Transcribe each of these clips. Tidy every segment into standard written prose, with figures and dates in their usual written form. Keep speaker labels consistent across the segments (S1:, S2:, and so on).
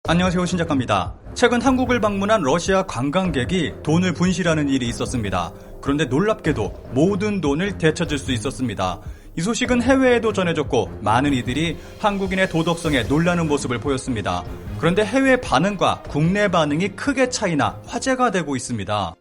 S1: 안녕하세요, 신작가입니다. 최근 한국을 방문한 러시아 관광객이 돈을 분실하는 일이 있었습니다. 그런데 놀랍게도 모든 돈을 되찾을 수 있었습니다. 이 소식은 해외에도 전해졌고 많은 이들이 한국인의 도덕성에 놀라는 모습을 보였습니다. 그런데 해외 반응과 국내 반응이 크게 차이나 화제가 되고 있습니다.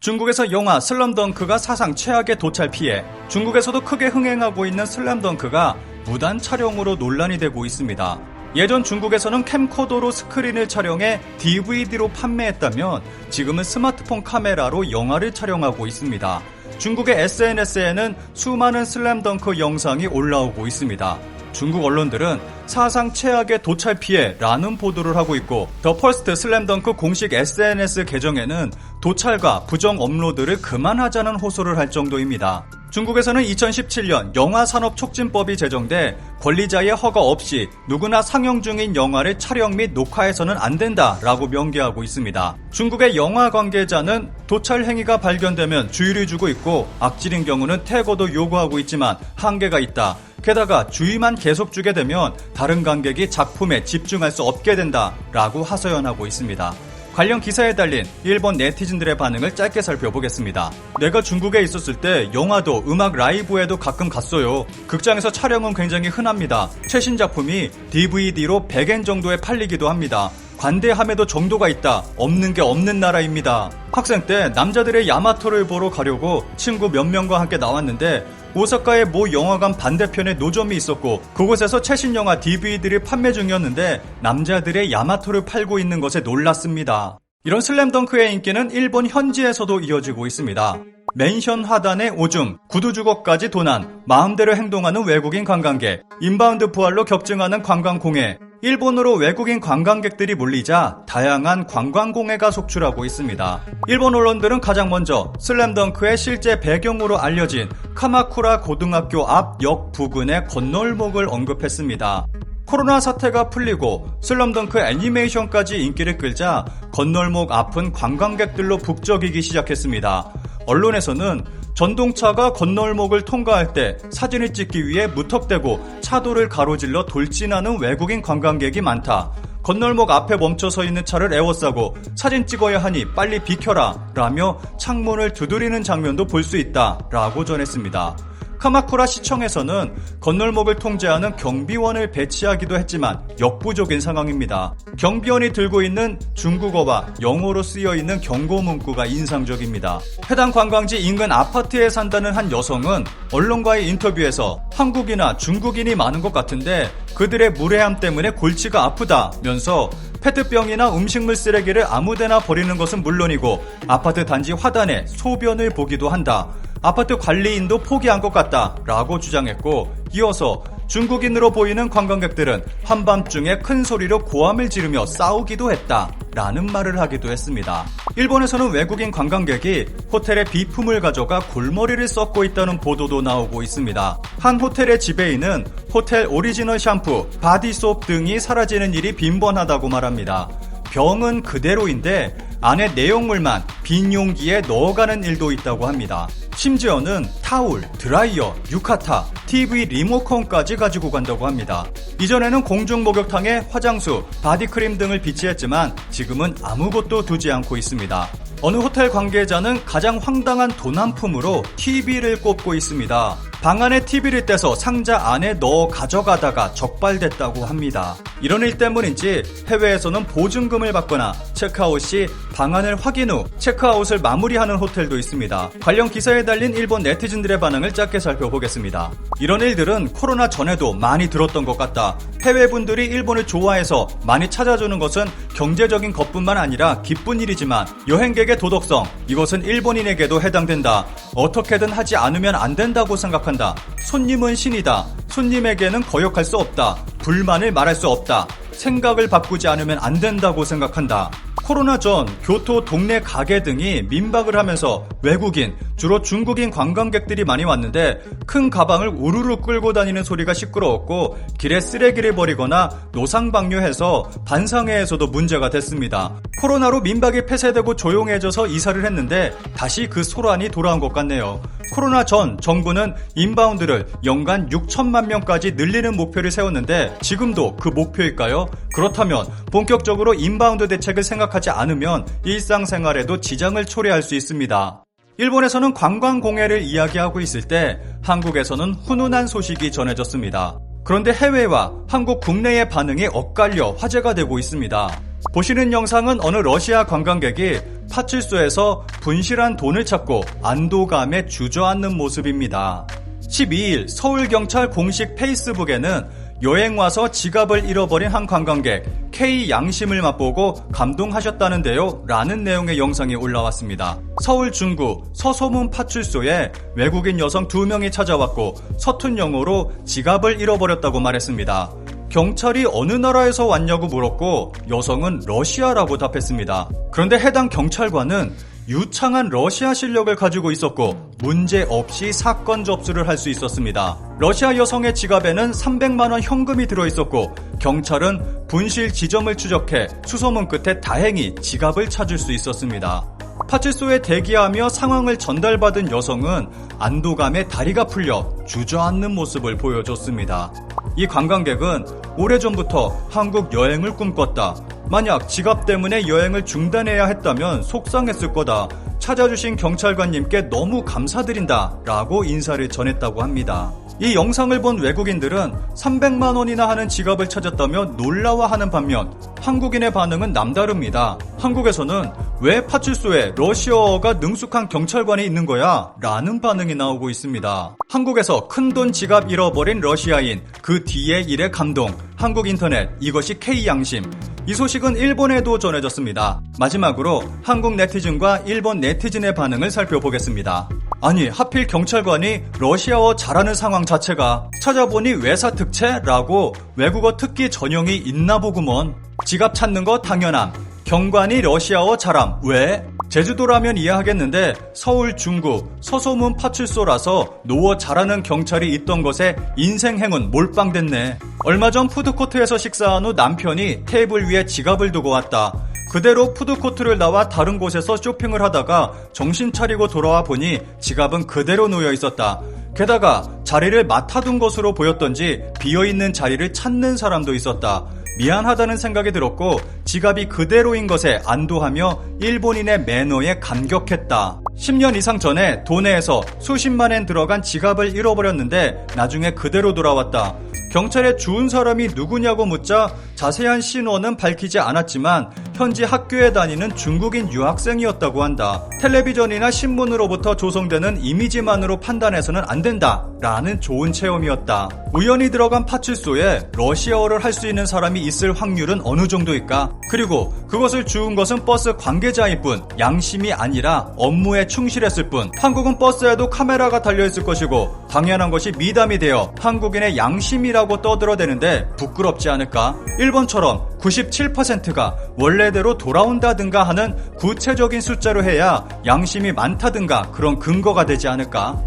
S1: 중국에서 영화 슬럼덩크가 사상 최악의 도찰 피해, 중국에서도 크게 흥행하고 있는 슬럼덩크가 무단 촬영으로 논란이 되고 있습니다. 예전 중국에서는 캠코더로 스크린을 촬영해 DVD로 판매했다면 지금은 스마트폰 카메라로 영화를 촬영하고 있습니다. 중국의 SNS에는 수많은 슬램덩크 영상이 올라오고 있습니다. 중국 언론들은 사상 최악의 도찰 피해라는 보도를 하고 있고, 더 퍼스트 슬램덩크 공식 SNS 계정에는 도찰과 부정 업로드를 그만하자는 호소를 할 정도입니다. 중국에서는 2017년 영화산업촉진법이 제정돼 권리자의 허가 없이 누구나 상영 중인 영화를 촬영 및 녹화해서는 안 된다라고 명기하고 있습니다. 중국의 영화 관계자는 도찰 행위가 발견되면 주의를 주고 있고, 악질인 경우는 퇴거도 요구하고 있지만 한계가 있다. 게다가 주의만 계속 주게 되면 다른 관객이 작품에 집중할 수 없게 된다라고 하소연하고 있습니다. 관련 기사에 달린 일본 네티즌들의 반응을 짧게 살펴보겠습니다. 내가 중국에 있었을 때 영화도 음악 라이브에도 가끔 갔어요. 극장에서 촬영은 굉장히 흔합니다. 최신 작품이 DVD로 100엔 정도에 팔리기도 합니다. 관대함에도 정도가 있다. 없는 게 없는 나라입니다. 학생 때 남자들의 야마토를 보러 가려고 친구 몇 명과 함께 나왔는데 오사카의 모 영화관 반대편에 노점이 있었고, 그곳에서 최신 영화 DVD를 판매 중이었는데 남자들의 야마토를 팔고 있는 것에 놀랐습니다. 이런 슬램덩크의 인기는 일본 현지에서도 이어지고 있습니다. 멘션 하단의 오줌, 구두 주걱까지 도난, 마음대로 행동하는 외국인 관광객, 인바운드 부활로 격증하는 관광공해, 일본으로 외국인 관광객들이 몰리자 다양한 관광공해가 속출하고 있습니다. 일본 언론들은 가장 먼저 슬램덩크의 실제 배경으로 알려진 카마쿠라 고등학교 앞 역 부근의 건널목을 언급했습니다. 코로나 사태가 풀리고 슬럼덩크 애니메이션까지 인기를 끌자 건널목 앞은 관광객들로 북적이기 시작했습니다. 언론에서는 전동차가 건널목을 통과할 때 사진을 찍기 위해 무턱대고 차도를 가로질러 돌진하는 외국인 관광객이 많다. 건널목 앞에 멈춰서 있는 차를 에워싸고 사진 찍어야 하니 빨리 비켜라 라며 창문을 두드리는 장면도 볼 수 있다 라고 전했습니다. 카마쿠라 시청에서는 건널목을 통제하는 경비원을 배치하기도 했지만 역부족인 상황입니다. 경비원이 들고 있는 중국어와 영어로 쓰여있는 경고 문구가 인상적입니다. 해당 관광지 인근 아파트에 산다는 한 여성은 언론과의 인터뷰에서 한국이나 중국인이 많은 것 같은데 그들의 무례함 때문에 골치가 아프다면서 페트병이나 음식물 쓰레기를 아무데나 버리는 것은 물론이고 아파트 단지 화단에 소변을 보기도 한다. 아파트 관리인도 포기한 것 같다 라고 주장했고, 이어서 중국인으로 보이는 관광객들은 한밤중에 큰 소리로 고함을 지르며 싸우기도 했다 라는 말을 하기도 했습니다. 일본에서는 외국인 관광객이 호텔에 비품을 가져가 골머리를 썩고 있다는 보도도 나오고 있습니다. 한 호텔의 지배인은 호텔 오리지널 샴푸, 바디소프 등이 사라지는 일이 빈번하다고 말합니다. 병은 그대로인데 안에 내용물만 빈 용기에 넣어가는 일도 있다고 합니다. 심지어는 타올, 드라이어, 유카타, TV 리모컨까지 가지고 간다고 합니다. 이전에는 공중 목욕탕에 화장수, 바디크림 등을 비치했지만 지금은 아무것도 두지 않고 있습니다. 어느 호텔 관계자는 가장 황당한 도난품으로 TV를 꼽고 있습니다. 방 안에 TV를 떼서 상자 안에 넣어 가져가다가 적발됐다고 합니다. 이런 일 때문인지 해외에서는 보증금을 받거나 체크아웃 시 방안을 확인 후 체크아웃을 마무리하는 호텔도 있습니다. 관련 기사에 달린 일본 네티즌들의 반응을 짧게 살펴보겠습니다. 이런 일들은 코로나 전에도 많이 들었던 것 같다. 해외분들이 일본을 좋아해서 많이 찾아주는 것은 경제적인 것뿐만 아니라 기쁜 일이지만 여행객의 도덕성, 이것은 일본인에게도 해당된다. 어떻게든 하지 않으면 안 된다고 생각한다. 손님은 신이다. 손님에게는 거역할 수 없다. 불만을 말할 수 없다. 생각을 바꾸지 않으면 안 된다고 생각한다. 코로나 전 교토 동네 가게 등이 민박을 하면서 외국인, 주로 중국인 관광객들이 많이 왔는데 큰 가방을 우르르 끌고 다니는 소리가 시끄러웠고 길에 쓰레기를 버리거나 노상방뇨해서 반상회에서도 문제가 됐습니다. 코로나로 민박이 폐쇄되고 조용해져서 이사를 했는데 다시 그 소란이 돌아온 것 같네요. 코로나 전 정부는 인바운드를 연간 6천만 명까지 늘리는 목표를 세웠는데 지금도 그 목표일까요? 그렇다면 본격적으로 인바운드 대책을 생각하지 않으면 일상생활에도 지장을 초래할 수 있습니다. 일본에서는 관광공해를 이야기하고 있을 때 한국에서는 훈훈한 소식이 전해졌습니다. 그런데 해외와 한국 국내의 반응이 엇갈려 화제가 되고 있습니다. 보시는 영상은 어느 러시아 관광객이 파출소에서 분실한 돈을 찾고 안도감에 주저앉는 모습입니다. 12일 서울경찰 공식 페이스북에는 여행 와서 지갑을 잃어버린 한 관광객 K 양심을 맛보고 감동하셨다는데요 라는 내용의 영상이 올라왔습니다. 서울 중구 서소문 파출소에 외국인 여성 2명이 찾아왔고 서툰 영어로 지갑을 잃어버렸다고 말했습니다. 경찰이 어느 나라에서 왔냐고 물었고 여성은 러시아라고 답했습니다. 그런데 해당 경찰관은 유창한 러시아 실력을 가지고 있었고 문제없이 사건 접수를 할 수 있었습니다. 러시아 여성의 지갑에는 300만 원 현금이 들어있었고 경찰은 분실 지점을 추적해 수소문 끝에 다행히 지갑을 찾을 수 있었습니다. 파출소에 대기하며 상황을 전달받은 여성은 안도감에 다리가 풀려 주저앉는 모습을 보여줬습니다. 이 관광객은 오래전부터 한국 여행을 꿈꿨다. 만약 지갑 때문에 여행을 중단해야 했다면 속상했을 거다. 찾아주신 경찰관님께 너무 감사드린다 라고 인사를 전했다고 합니다. 이 영상을 본 외국인들은 300만 원이나 하는 지갑을 찾았다며 놀라워하는 반면 한국인의 반응은 남다릅니다. 한국에서는 왜 파출소에 러시아어가 능숙한 경찰관이 있는 거야? 라는 반응이 나오고 있습니다. 한국에서 큰돈 지갑 잃어버린 러시아인, 그 뒤의 일에 감동, 한국 인터넷, 이것이 K양심. 이 소식은 일본에도 전해졌습니다. 마지막으로 한국 네티즌과 일본 네티즌의 반응을 살펴보겠습니다. 아니 하필 경찰관이 러시아어 잘하는 상황 자체가 찾아보니 외사특채라고 외국어 특기 전형이 있나 보구먼. 지갑 찾는 거 당연함. 경관이 러시아어 잘함. 왜? 제주도라면 이해하겠는데 서울 중구 서소문 파출소라서 노어 잘하는 경찰이 있던 것에 인생행운 몰빵됐네. 얼마 전 푸드코트에서 식사한 후 남편이 테이블 위에 지갑을 두고 왔다. 그대로 푸드코트를 나와 다른 곳에서 쇼핑을 하다가 정신 차리고 돌아와 보니 지갑은 그대로 놓여 있었다. 게다가 자리를 맡아둔 것으로 보였던지 비어있는 자리를 찾는 사람도 있었다. 미안하다는 생각이 들었고 지갑이 그대로인 것에 안도하며 일본인의 매너에 감격했다. 10년 이상 전에 도내에서 수십만 엔 들어간 지갑을 잃어버렸는데 나중에 그대로 돌아왔다. 경찰에 주운 사람이 누구냐고 묻자 자세한 신원은 밝히지 않았지만 현지 학교에 다니는 중국인 유학생이었다고 한다. 텔레비전이나 신문으로부터 조성되는 이미지만으로 판단해서는 안 된다 라는 좋은 체험이었다. 우연히 들어간 파출소에 러시아어를 할 수 있는 사람이 있을 확률은 어느 정도일까? 그리고 그것을 주운 것은 버스 관계자일 뿐, 양심이 아니라 업무에 충실했을 뿐. 한국은 버스에도 카메라가 달려있을 것이고 당연한 것이 미담이 되어 한국인의 양심이라고 떠들어대는데 부끄럽지 않을까? 일본처럼 97%가 원래대로 돌아온다든가 하는 구체적인 숫자로 해야 양심이 많다든가 그런 근거가 되지 않을까?